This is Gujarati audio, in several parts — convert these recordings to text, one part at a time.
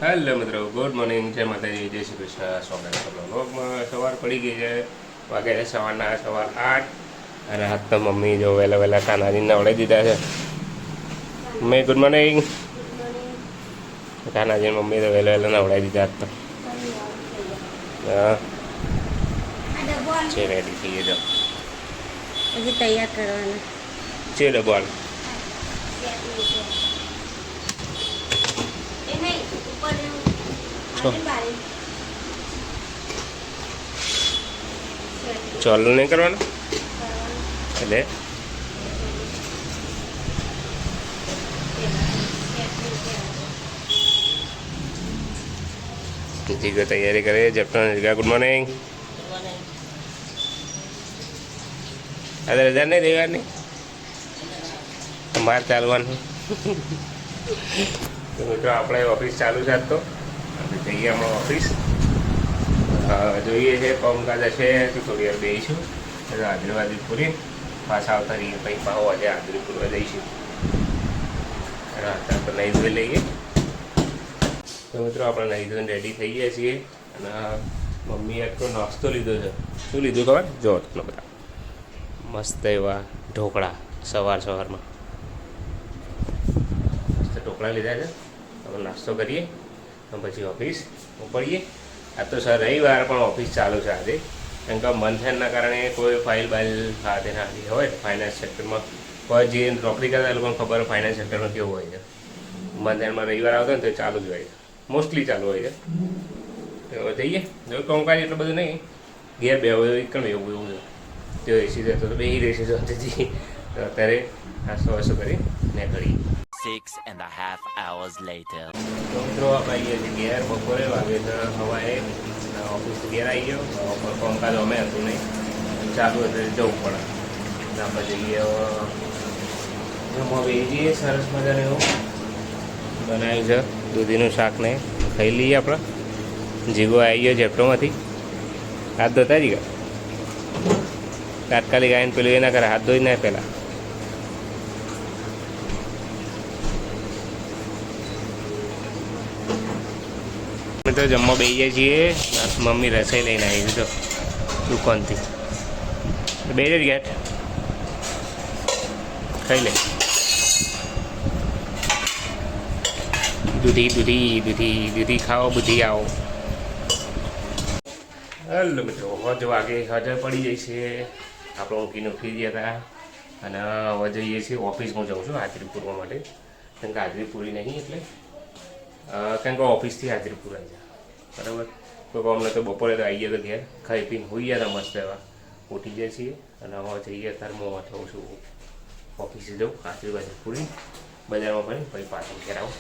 હેલો મિત્રો, ગુડ મોર્નિંગ, જય માતાજી, જય શ્રી કૃષ્ણ. સ્વાગત છે વ્લોગમાં. સવાર પડી ગઈ છે, વાગે છે સવારના 8:15. અને હાથ તો મમ્મી જો વહેલા વહેલા કાનાજી નવડાવી દીધા છે. Mummy good morning. Kanaji mummy તો વહેલા વહેલા નવડાવી દીધા હાથ તો. હા છે રેડી થઈ ગયો. હજી તૈયાર કરવાના છે ડબ્બો ચાલુ નહીં કરવાનું એટલે જીગો તૈયારી કરે. જપટો જીગા ગુડ મોર્નિંગ. અરે રજા નહીં રહેવાની, બહાર ચાલવાનું. તો મિત્રો આપણે ઓફિસ ચાલુ છે તો આપણે જઈએ હમણાં ઓફિસ. જોઈએ છે કામકાજ હશે તો થોડી વાર બેસીશું. હાજરી વાજરી પૂરી પાછા આવતા રહીએ. પછી પાછો આજે હાજરી પૂરવા જઈશું. અત્યારે તો નહીં ધોઈ લઈએ. તો મિત્રો આપણે નહીં ધોઈને રેડી થઈ ગયા છીએ. અને મમ્મીએ આટલો નાસ્તો લીધો છે. શું લીધું ખબર? જો તમને બધા મસ્ત એવા ઢોકળા સવારમાં મસ્ત ઢોકળા લીધા છે. હવે નાસ્તો કરીએ અને પછી ઓફિસ ઉપડીએ. આ તો સર રવિવાર પણ ઓફિસ ચાલુ છે આજે, કેમ કે મંથ એન્ડના કારણે કોઈ ફાઇલ બાઇલ હાથે નાખી હોય ફાઇનાન્સ સેક્ટરમાં. કોઈ જે નોકરી કરતા એ લોકોને ખબર ફાઇનાન્સ સેક્ટરમાં કેવું હોય છે. મંથ એન્ડમાં રવિવાર આવતો ને તો ચાલુ જ હોય છે, મોસ્ટલી ચાલુ હોય છે. તો જઈએ. જો કામકાજ એટલું બધું નહીં, ઘેર બે એકણ એવું છે. તો એસી જતો તો બેસી રહેશે શાંતિથી. તો અત્યારે નાસ્તો વાસ્તો કરી ને કરી 6.5 hours later. તો મિત્રો આપણે આવીએ છીએ ઘેર. બપોરે વાગે તો સવારે ઓફિસ ઘેર આવી ગયો. કામકાજ અમે હતું નહીં, ચાલુ એટલે જવું પડે. આપણે જઈએ જમવા બેસી જઈએ. સરસ મજાનું એવું બનાવ્યું છે, દૂધીનું શાક ને ખાઈ લઈએ આપણે. જીગો આવી ગયો ઝેપ્ટોમાંથી. હાથ ધોતા જ ગયા તાત્કાલિક આવીને પેલું એ ના કરે, હાથ ધોઈ ના પહેલાં. અમે તો જમવા બેસી જાય છીએ. મમ્મી રસોઈ લઈને આવી તો દુકાનથી. બે જ ગેટ ખાઈ લે. દૂધી ખાઓ, બુધી આવો. હલો મિત્રો, હજ વાગે હજર પડી જાય છે. આપણે ઊંઘીને ઉઠી ગયા હતા અને હવે જઈએ છીએ ઓફિસમાં. જાઉં છું હાજરી પૂરવા માટે, કેમ કે હાજરી પૂરી નહીં એટલે કેમ કે ઓફિસથી હાજરી પૂરાય છે. બરાબર. તો અમને તો બપોરે તો આવી ગયા તો ઘેર ખાઈ પીને હોઈ ગયા હતા મસ્ત એવા. ઉઠી જાય છીએ અને હવે જઈએ. અત્યારે હું જાઉં છું ઓફિસે. જાઉં હાજરી બાજરી પૂરી બજારમાં ફરી પછી પાછળ ઘેર આવું.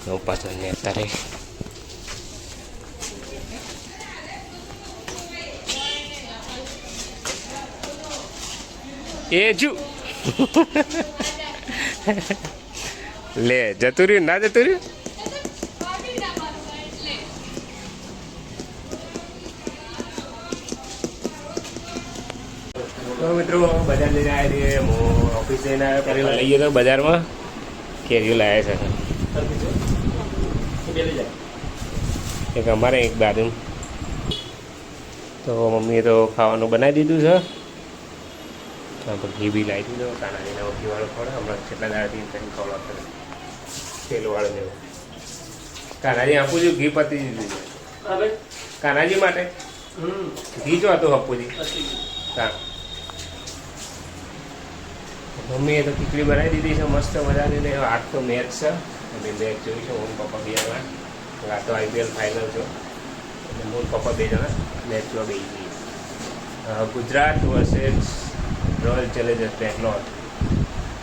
હું પાછળ ને અત્યારે એ જુ લે જતું રહ્યું ના જતું રહ્યું. તો મિત્રો બજાર જઈને આવ્યા છીએ. હું ઓફિસ જઈને આવ્યો. પહેલાં લઈ ગયો તો બજારમાં કેરીઓ લાવ્યા છે એક અમારે એક બાજુ. તો મમ્મીએ તો ખાવાનું બનાવી દીધું છે. આપણે ઘી બી લાવી દીધો. કાનાજીને ઘીવાળો ખવડે હમણાં કેટલા દાડાથી કંઈ ખવડાવતો તેલવાળો ને એવું. કાનાજી આપું છું ઘી પતી દીધું છે કાનાજી માટે. ઘી જો હતું આપુજી. હા, મમ્મીએ તો ખીચડી બનાવી દીધી છે મસ્ત મજાની. ને આજ તો મેચ છે, અમે મેચ જોઈશું. હું પપ્પા બે જણા. આ તો IPL ફાઇનલ છે એટલે હું પપ્પા બે જણા મેચ જોવા બેસી જઈએ. Gujarat versus royal Challengers Bangalore.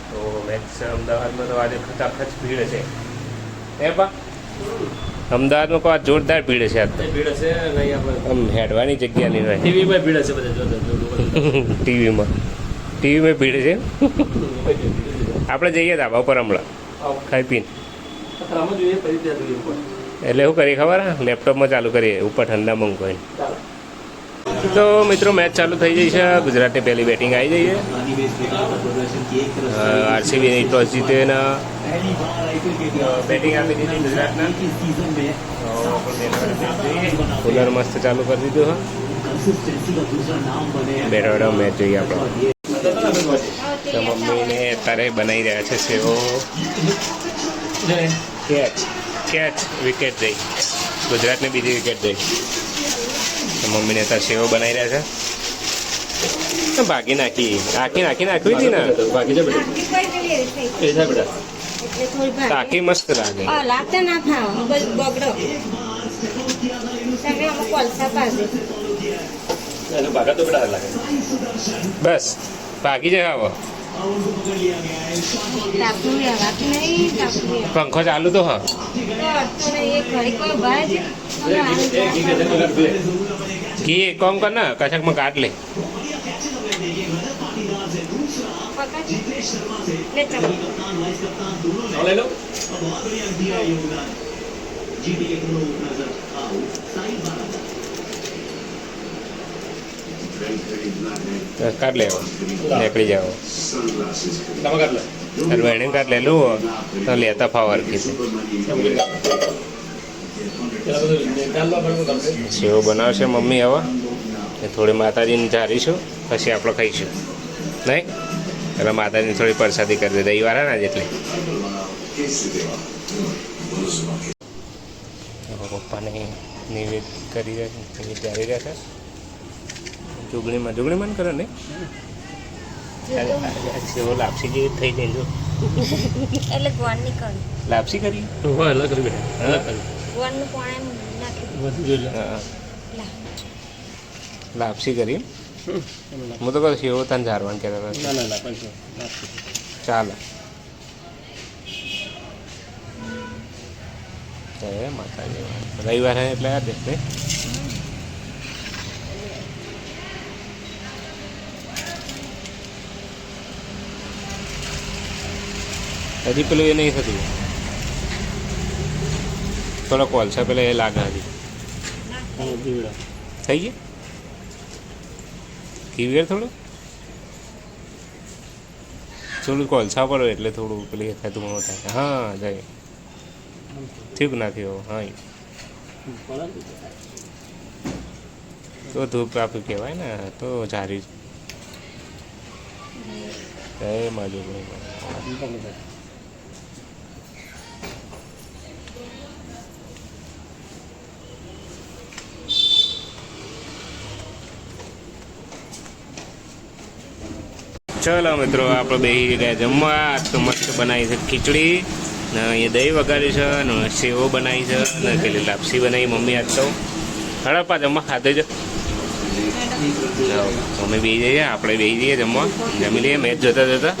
તો મેચ અમદાવાદમાં તો આજે ખચાખચ ભીડ છે. એ પા અમદાવાદમાં કોઈ જોરદાર ભીડ છે. આજ ભીડ છે નહીં, આપણે આમ હેડવાની જગ્યા નહીં હોય. ટીવીમાં ભીડ છે બધા ટીવીમાં ભીડ છે. આપણે જઈએ ધાબા ઉપર હમણાં ખાઈ પીને. એટલે શું કરીએ ખબર? લેપટોપમાં ચાલુ કરીએ ઉપર ઠંડા મંગાવીને. તો મિત્રો મેચ ચાલુ થઈ જઈ છે. ગુજરાતની પહેલી બેટિંગ આવી જઈએ. આરસીબી ટોસ જીતે ને બેટિંગ આપી દીધી ગુજરાતના. કુલર મસ્ત ચાલુ કરી દીધું. બેઠો મેચ જોઈએ આપણે. તો મમ્મીને અત્યારે બનાવી રહ્યા છે સેવો. કેચ વિકેટ જઈ, ગુજરાતની બીજી વિકેટ જઈ. તો મમ્મીને અત્યારે સેવો બનાવી રહ્યા છે. ભાગી નાખી નાખવી હતી ને. બાકી છે બેટા એ છે બેટા એટલે થોડી ભાગ તાકી મસ્ત લાગે. લાગતા ના ખાવ બગડો તમે અમુક કોલસા પાસે એનો ભાગા તો બેટા લાગે. બસ ભાગી જાય. આવો તાપનું રહેવાતું નહીં, તાપનું પંખો ચાલુ તો હા. તો નહીં એ ઘડી કોઈ ભાઈ છે ઘી કોમ કર ને કશાકમાં કાઢ લે. લે ચમ લઈ લો. કાઢ લે. નીકળી જાઓ. તમે કાઢ લે. તાર બહેને કાઢ લેલું તો લેતા ફાવર કીધું. સેવ બનાવશે મમ્મી હવે. એ થોડી માતાજીને ઝારીશું પછી આપણે ખાઈશું નહીં. એટલે માતાજીને થોડી પ્રસાદી કરી દે. રવિવાર ને જેટલી પપ્પાને નિવેદ કરી રહ્યા છે. જારી રહ્યા છે. જુગણીમાં કરે ને સેવો લાપસી જેવી થઈ જાય. જો એટલે ગોળની કરું લાપસી કરી. અલગ કરી બેટા અલગ કરી ગોળનું પાણી નાખી વધુ જોઈ લે. હા લાપસી કરી. હું તો કહું સેવો તને ઝારવાનું કહેતા હતા. ના પૈસો ચાલે. જય માતાજી. રવિવાર એટલે આ દે ને. હજી પેલું એ નહીં થતું. થોડો કોલસા પેલા એ લાગે હજી. દીવડા થઈ ગયું ક્લિયર. થોડું કોલસા પડો એટલે થોડું પેલું એ થતું ન થાય. હા જાય થયું ના થયું. હા તો ધૂપ આપ્યું કહેવાય ને. તો જારી જય માજુ. ચલો મિત્રો આપણે બેસી ગયા જમવા. તો મસ્ત બનાવી છે ખીચડી ને અહીંયા દહીં વગાડી છે ને સેવો બનાવી છે ને પેલી લાપસી બનાવી મમ્મી. આજ તો હડપા જમવા ખાધે છે. મમ્મી બેસી જઈએ, આપણે બેસી જઈએ જમવા. જમી લઈએ મેચ જોતા.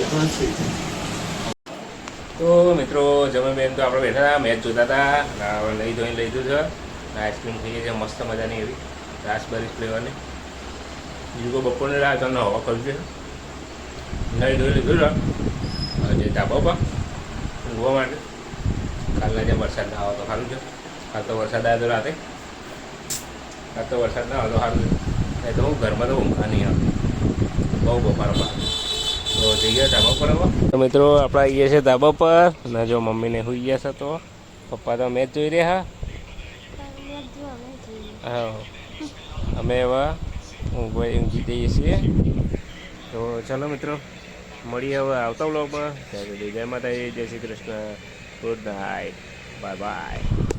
તો મિત્રો જમી બેન તો આપણે બેઠા હતા, મેચ જોતા હતા. લઈ ધોઈને લીધું છે. આઈસ્ક્રીમ ખાઈએ છીએ મસ્ત મજાની એવી રાસબરી ફ્લેવરની. બીજું કોઈ બપોરને રાહ તમને હવા કર્યું છે. નહીં ધોઈ લીધું છે જે ધાબા પર ઊંઘવા માટે. કાલના જે વરસાદ ના આવે તો સારું છે. કાલ તો વરસાદ આવ્યો તો રાતે. કાલ તો વરસાદ ના આવે તો સારું છે. નહીં તો હું ઘરમાં તો ઊંઘા નહીં આવે. બહુ બફારો પાડે. તો જઈએ ધાબા પર હવે. તો મિત્રો આપણે આવીએ છીએ ધાબા પર. અને જો મમ્મીને સુઈ ગયા છે તો પપ્પા તો મેચ જોઈ રહ્યા. હા અમે એવા ઊંઘી જઈએ છીએ. તો ચાલો મિત્રો મળીએ હવે આવતા વ્લોગમાં. ત્યાં સુધી જય માતાજી, જય Shri Krishna, good night, bye bye.